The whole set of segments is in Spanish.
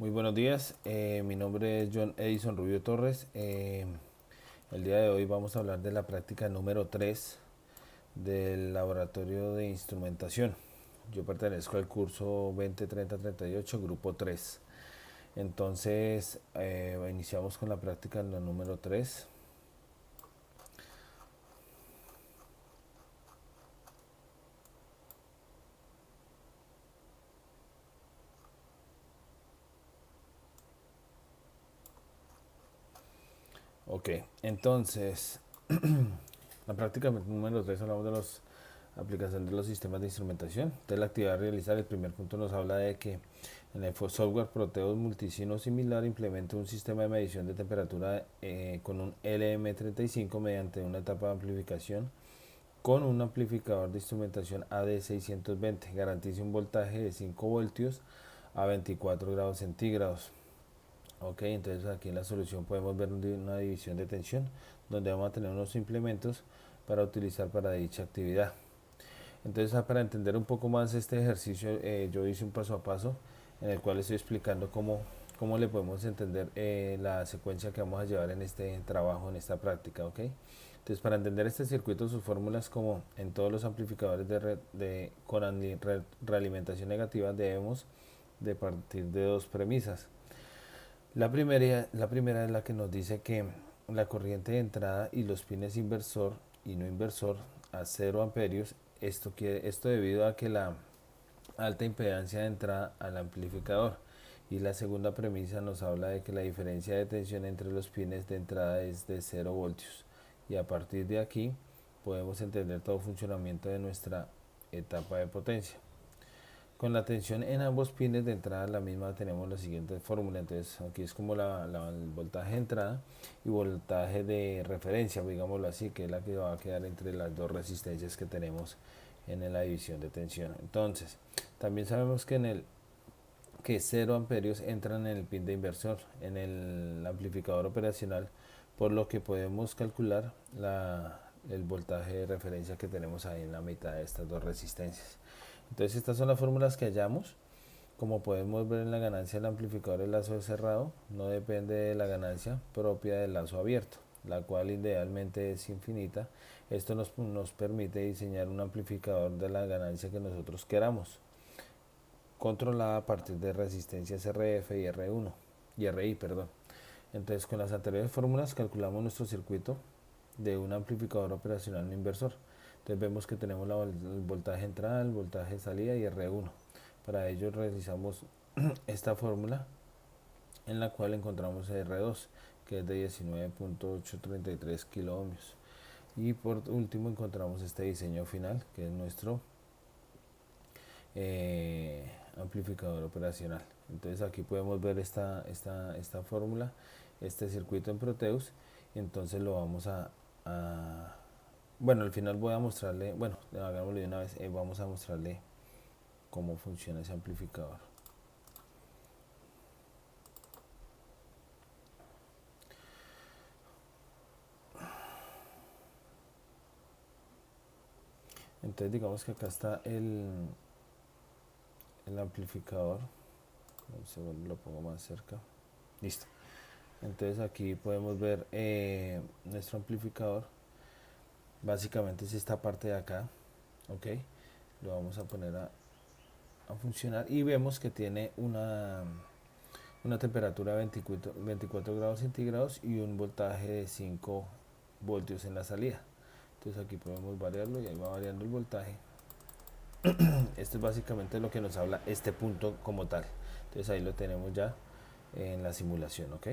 Muy buenos días, mi nombre es John Edison Rubio Torres. El día de hoy vamos a hablar de la práctica número 3 del laboratorio de instrumentación. Yo pertenezco al curso 203038, grupo 3. Entonces, iniciamos con la práctica número 3. Ok, entonces, la práctica número 3 hablamos de la aplicación de los sistemas de instrumentación. Entonces, la actividad a realizar, el primer punto nos habla de que en el software Proteus Multisim similar implementa un sistema de medición de temperatura con un LM35 mediante una etapa de amplificación con un amplificador de instrumentación AD620. Garantiza un voltaje de 5 voltios a 24 grados centígrados. Ok, entonces aquí en la solución podemos ver una división de tensión donde vamos a tener unos implementos para utilizar para dicha actividad. Entonces, para entender un poco más este ejercicio, yo hice un paso a paso en el cual estoy explicando cómo le podemos entender la secuencia que vamos a llevar en este trabajo, en esta práctica. ¿Ok? Entonces, para entender este circuito, sus fórmulas, como en todos los amplificadores con realimentación negativa, debemos de partir de dos premisas. La primera es la que nos dice que la corriente de entrada y los pines inversor y no inversor a 0 amperios. Esto debido a que la alta impedancia de entrada al amplificador. Y la segunda premisa nos habla de que la diferencia de tensión entre los pines de entrada es de 0 voltios. Y a partir de aquí podemos entender todo funcionamiento de nuestra etapa de potencia. Con la tensión en ambos pines de entrada, la misma, tenemos la siguiente fórmula. Entonces aquí es como el voltaje de entrada y voltaje de referencia, digámoslo así, que es la que va a quedar entre las dos resistencias que tenemos en la división de tensión. Entonces, también sabemos que 0 amperios entran en el pin de inversor, en el amplificador operacional, por lo que podemos calcular el voltaje de referencia que tenemos ahí en la mitad de estas dos resistencias. Entonces, estas son las fórmulas que hallamos. Como podemos ver, en la ganancia del amplificador, el lazo cerrado no depende de la ganancia propia del lazo abierto, la cual idealmente es infinita. Esto nos permite diseñar un amplificador de la ganancia que nosotros queramos, controlada a partir de resistencias RF y R1 y RI, perdón. Entonces, con las anteriores fórmulas calculamos nuestro circuito de un amplificador operacional no inversor. Entonces vemos que tenemos el voltaje entrada, el voltaje salida y R1. Para ello realizamos esta fórmula, en la cual encontramos R2, que es de 19.833 kilo ohmios. Y por último encontramos este diseño final, que es nuestro amplificador operacional. Entonces aquí podemos ver esta fórmula, este circuito en Proteus. Y entonces lo vamos bueno, al final voy a mostrarle, bueno, hagámoslo de una vez. Vamos a mostrarle cómo funciona ese amplificador. Entonces digamos que acá está el amplificador. Un segundo, lo pongo más cerca. Listo. Entonces aquí podemos ver nuestro amplificador. Básicamente es esta parte de acá. Ok, lo vamos a poner a funcionar y vemos que tiene una temperatura de 24 grados centígrados y un voltaje de 5 voltios en la salida. Entonces aquí podemos variarlo y ahí va variando el voltaje. Esto es básicamente lo que nos habla este punto como tal. Entonces ahí lo tenemos ya en la simulación. Ok,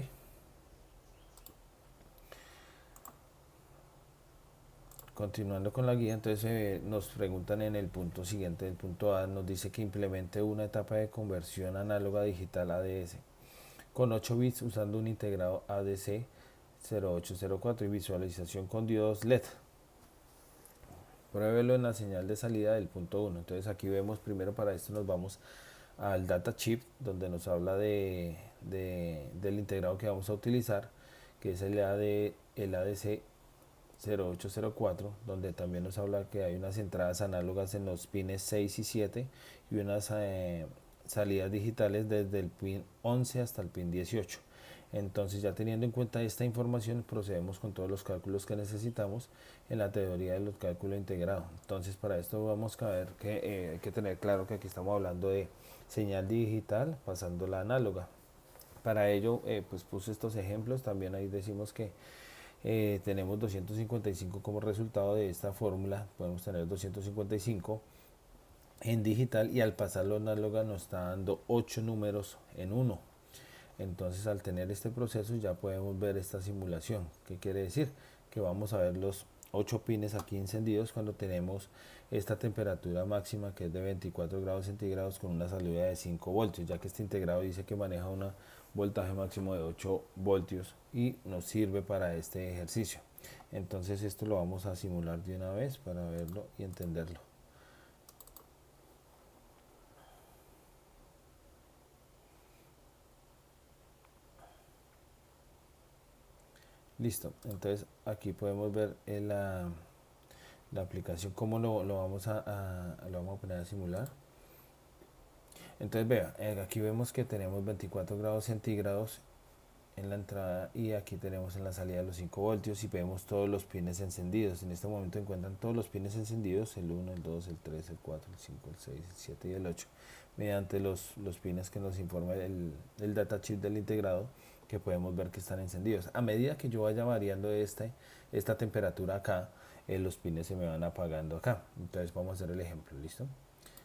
continuando con la guía. Entonces nos preguntan en el punto siguiente, el punto A, nos dice que implemente una etapa de conversión análoga digital ADS con 8 bits usando un integrado ADC 0804 y visualización con diodos LED. Pruébelo en la señal de salida del punto 1. Entonces aquí vemos, primero, para esto nos vamos al data chip, donde nos habla del integrado que vamos a utilizar, que es el ADC 0804, donde también nos habla que hay unas entradas análogas en los pines 6 y 7 y unas salidas digitales desde el pin 11 hasta el pin 18. Entonces, ya teniendo en cuenta esta información, procedemos con todos los cálculos que necesitamos en la teoría de los cálculos integrados. Entonces, para esto vamos a ver que hay que tener claro que aquí estamos hablando de señal digital pasando la análoga. Para ello, pues puse estos ejemplos. También ahí decimos que tenemos 255 como resultado de esta fórmula. Podemos tener 255 en digital, y al pasarlo análoga nos está dando 8 números en 1. Entonces, al tener este proceso ya podemos ver esta simulación. ¿Qué quiere decir? Que vamos a ver los 8 pines aquí encendidos cuando tenemos esta temperatura máxima, que es de 24 grados centígrados, con una salida de 5 voltios, ya que este integrado dice que maneja un voltaje máximo de 8 voltios y nos sirve para este ejercicio. Entonces, esto lo vamos a simular de una vez para verlo y entenderlo. Listo, entonces aquí podemos ver la aplicación, cómo lo vamos lo vamos a poner a simular. Entonces vea, aquí vemos que tenemos 24 grados centígrados en la entrada, y aquí tenemos en la salida los 5 voltios, y vemos todos los pines encendidos. En este momento encuentran todos los pines encendidos: el 1, el 2, el 3, el 4, el 5, el 6, el 7 y el 8, mediante los pines que nos informa el datasheet del integrado, que podemos ver que están encendidos. A medida que yo vaya variando esta temperatura acá, los pines se me van apagando acá. Entonces vamos a hacer el ejemplo, ¿listo?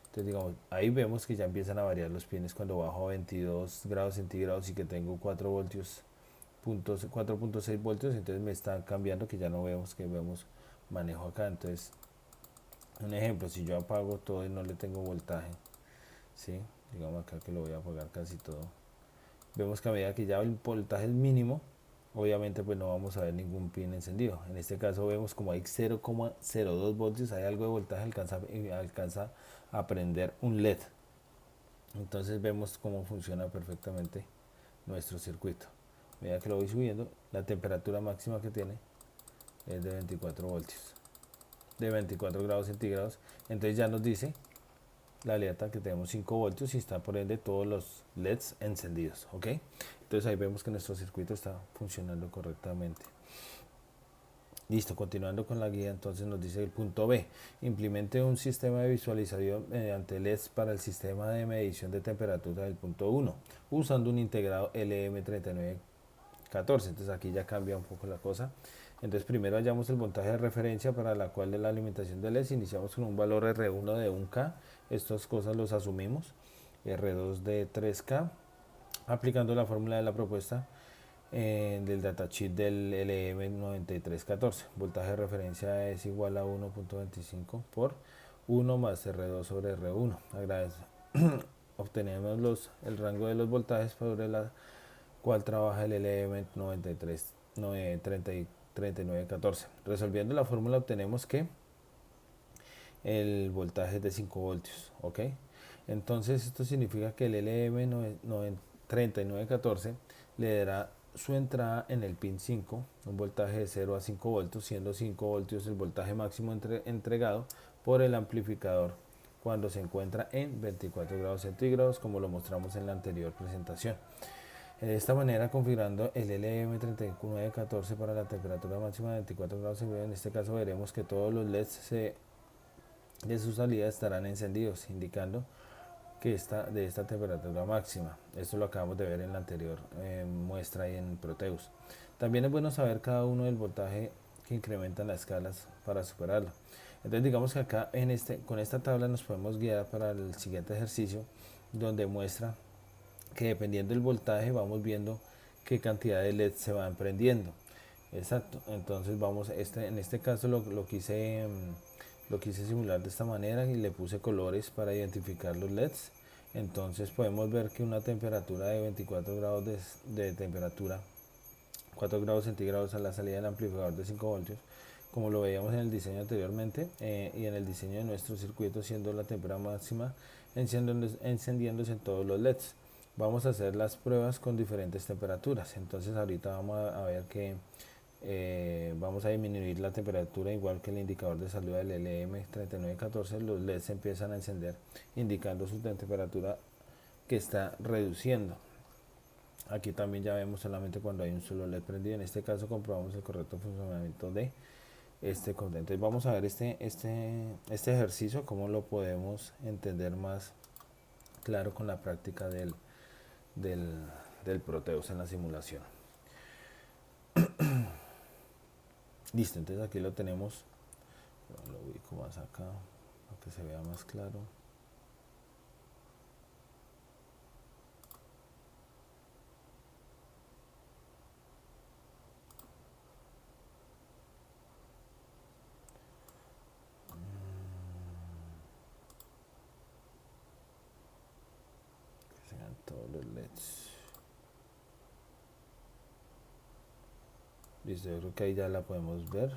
Entonces, digamos, ahí vemos que ya empiezan a variar los pines cuando bajo a 22 grados centígrados y que tengo 4 voltios, 4.6 voltios. Entonces me está cambiando, que ya no vemos que vemos manejo acá. Entonces, un ejemplo, si yo apago todo y no le tengo voltaje, ¿sí? Digamos acá que lo voy a apagar casi todo, vemos que a medida que ya el voltaje es mínimo, obviamente pues no vamos a ver ningún pin encendido. En este caso vemos como hay 0,02 voltios, hay algo de voltaje, alcanza a prender un LED. Entonces vemos cómo funciona perfectamente nuestro circuito. A medida que lo voy subiendo, la temperatura máxima que tiene es de 24 voltios, de 24 grados centígrados. Entonces ya nos dice la alerta que tenemos 5 voltios y está por ende todos los LEDs encendidos, ¿ok? Entonces ahí vemos que nuestro circuito está funcionando correctamente. Listo, continuando con la guía, entonces nos dice el punto B: implemente un sistema de visualización mediante LEDs para el sistema de medición de temperatura del punto 1, usando un integrado LM3914. Entonces aquí ya cambia un poco la cosa. Entonces primero hallamos el voltaje de referencia para la cual de la alimentación de LEDs. Iniciamos con un valor R1 de 1K, estas cosas los asumimos, R2 de 3K, aplicando la fórmula de la propuesta del datasheet del LM9314. Voltaje de referencia es igual a 1.25 por 1 más R2 sobre R1. Obtenemos el rango de los voltajes sobre la cual trabaja el LM3914. Resolviendo la fórmula obtenemos que el voltaje es de 5 voltios, ¿ok? Entonces esto significa que el LM3914 le dará su entrada en el pin 5, un voltaje de 0 a 5 voltios, siendo 5 voltios el voltaje máximo entregado por el amplificador cuando se encuentra en 24 grados centígrados, como lo mostramos en la anterior presentación. De esta manera, configurando el LM3914 para la temperatura máxima de 24 grados centígrados, en este caso veremos que todos los LEDs de su salida estarán encendidos, indicando que de esta temperatura máxima. Esto lo acabamos de ver en la anterior muestra y en Proteus. También es bueno saber cada uno del voltaje que incrementan las escalas para superarlo. Entonces digamos que acá con esta tabla nos podemos guiar para el siguiente ejercicio, donde muestra que dependiendo del voltaje vamos viendo qué cantidad de LED se van prendiendo. Exacto. Entonces en este caso lo quise simular de esta manera y le puse colores para identificar los LEDs. Entonces podemos ver que una temperatura de 24 grados de temperatura, 4 grados centígrados a la salida del amplificador de 5 voltios, como lo veíamos en el diseño anteriormente, y en el diseño de nuestro circuito, siendo la temperatura máxima encendiéndose en todos los LEDs. Vamos a hacer las pruebas con diferentes temperaturas. Entonces ahorita vamos a ver que vamos a disminuir la temperatura, igual que el indicador de salida del LM3914. Los LEDs empiezan a encender indicando su temperatura que está reduciendo. Aquí también ya vemos solamente cuando hay un solo LED prendido. En este caso comprobamos el correcto funcionamiento de este contento. Entonces vamos a ver este ejercicio, cómo lo podemos entender más claro con la práctica del Proteus en la simulación. Listo, entonces aquí lo tenemos. Lo ubico más acá para que se vea más claro. Que sean todos los LEDs. Listo, yo creo que ahí ya la podemos ver.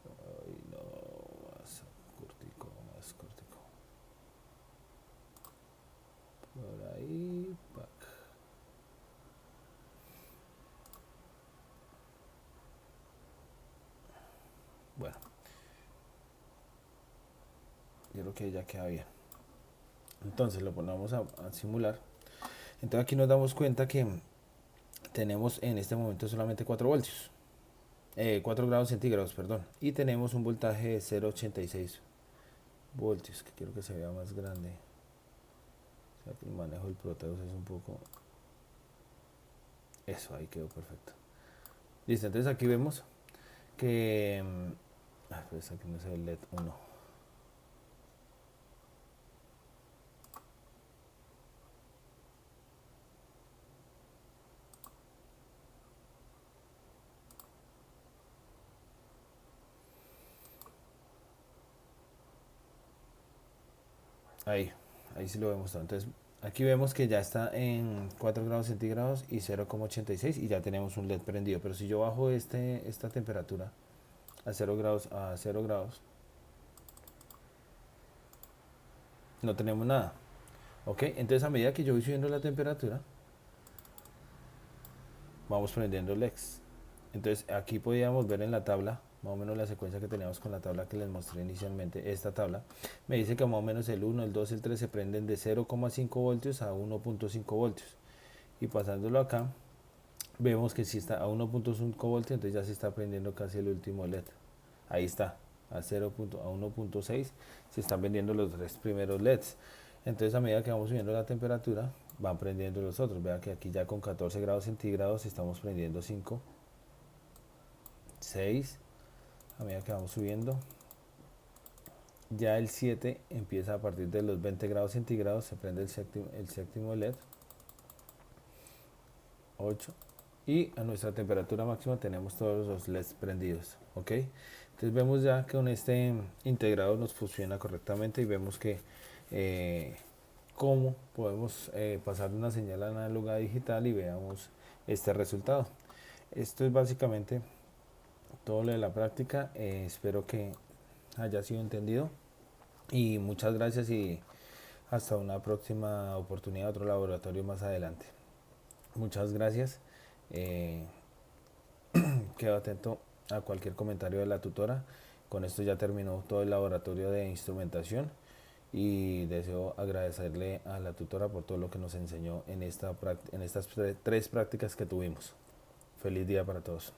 Ay, no, más cortico, más cortico. Por ahí, pack. Bueno, yo creo que ya queda bien. Entonces lo ponemos a simular. Entonces aquí nos damos cuenta que tenemos en este momento solamente 4 voltios. 4 grados centígrados, perdón. Y tenemos un voltaje de 0,86 voltios, que quiero que se vea más grande. O sea que el manejo del Proteus es un poco... Eso, ahí quedó perfecto. Listo, entonces aquí vemos que... pues aquí no se ve el LED 1. Ahí sí lo vemos todo. Entonces aquí vemos que ya está en 4 grados centígrados y 0,86 y ya tenemos un LED prendido. Pero si yo bajo esta temperatura a 0 grados, no tenemos nada. Ok, entonces a medida que yo voy subiendo la temperatura, vamos prendiendo LEDs. Entonces aquí podíamos ver en la tabla más o menos la secuencia que teníamos con la tabla que les mostré inicialmente. Esta tabla me dice que más o menos el 1, el 2, el 3 se prenden de 0,5 voltios a 1,5 voltios. Y pasándolo acá, vemos que si está a 1,5 voltios, entonces ya se está prendiendo casi el último LED. Ahí está, a 0, a 1,6 se están prendiendo los 3 primeros LEDs. Entonces a medida que vamos subiendo la temperatura, van prendiendo los otros. Vean que aquí ya con 14 grados centígrados estamos prendiendo 5, 6, a medida que vamos subiendo. Ya el 7 empieza a partir de los 20 grados centígrados, se prende el séptimo LED. 8. Y a nuestra temperatura máxima tenemos todos los LEDs prendidos. ¿Ok? Entonces vemos ya que con este integrado nos funciona correctamente y vemos que cómo podemos pasar de una señal análoga a digital y veamos este resultado. Esto es básicamente todo lo de la práctica. Espero que haya sido entendido y muchas gracias y hasta una próxima oportunidad, otro laboratorio más adelante. Muchas gracias. Quedo atento a cualquier comentario de la tutora. Con esto ya terminó todo el laboratorio de instrumentación y deseo agradecerle a la tutora por todo lo que nos enseñó en estas 3 prácticas que tuvimos. Feliz día para todos.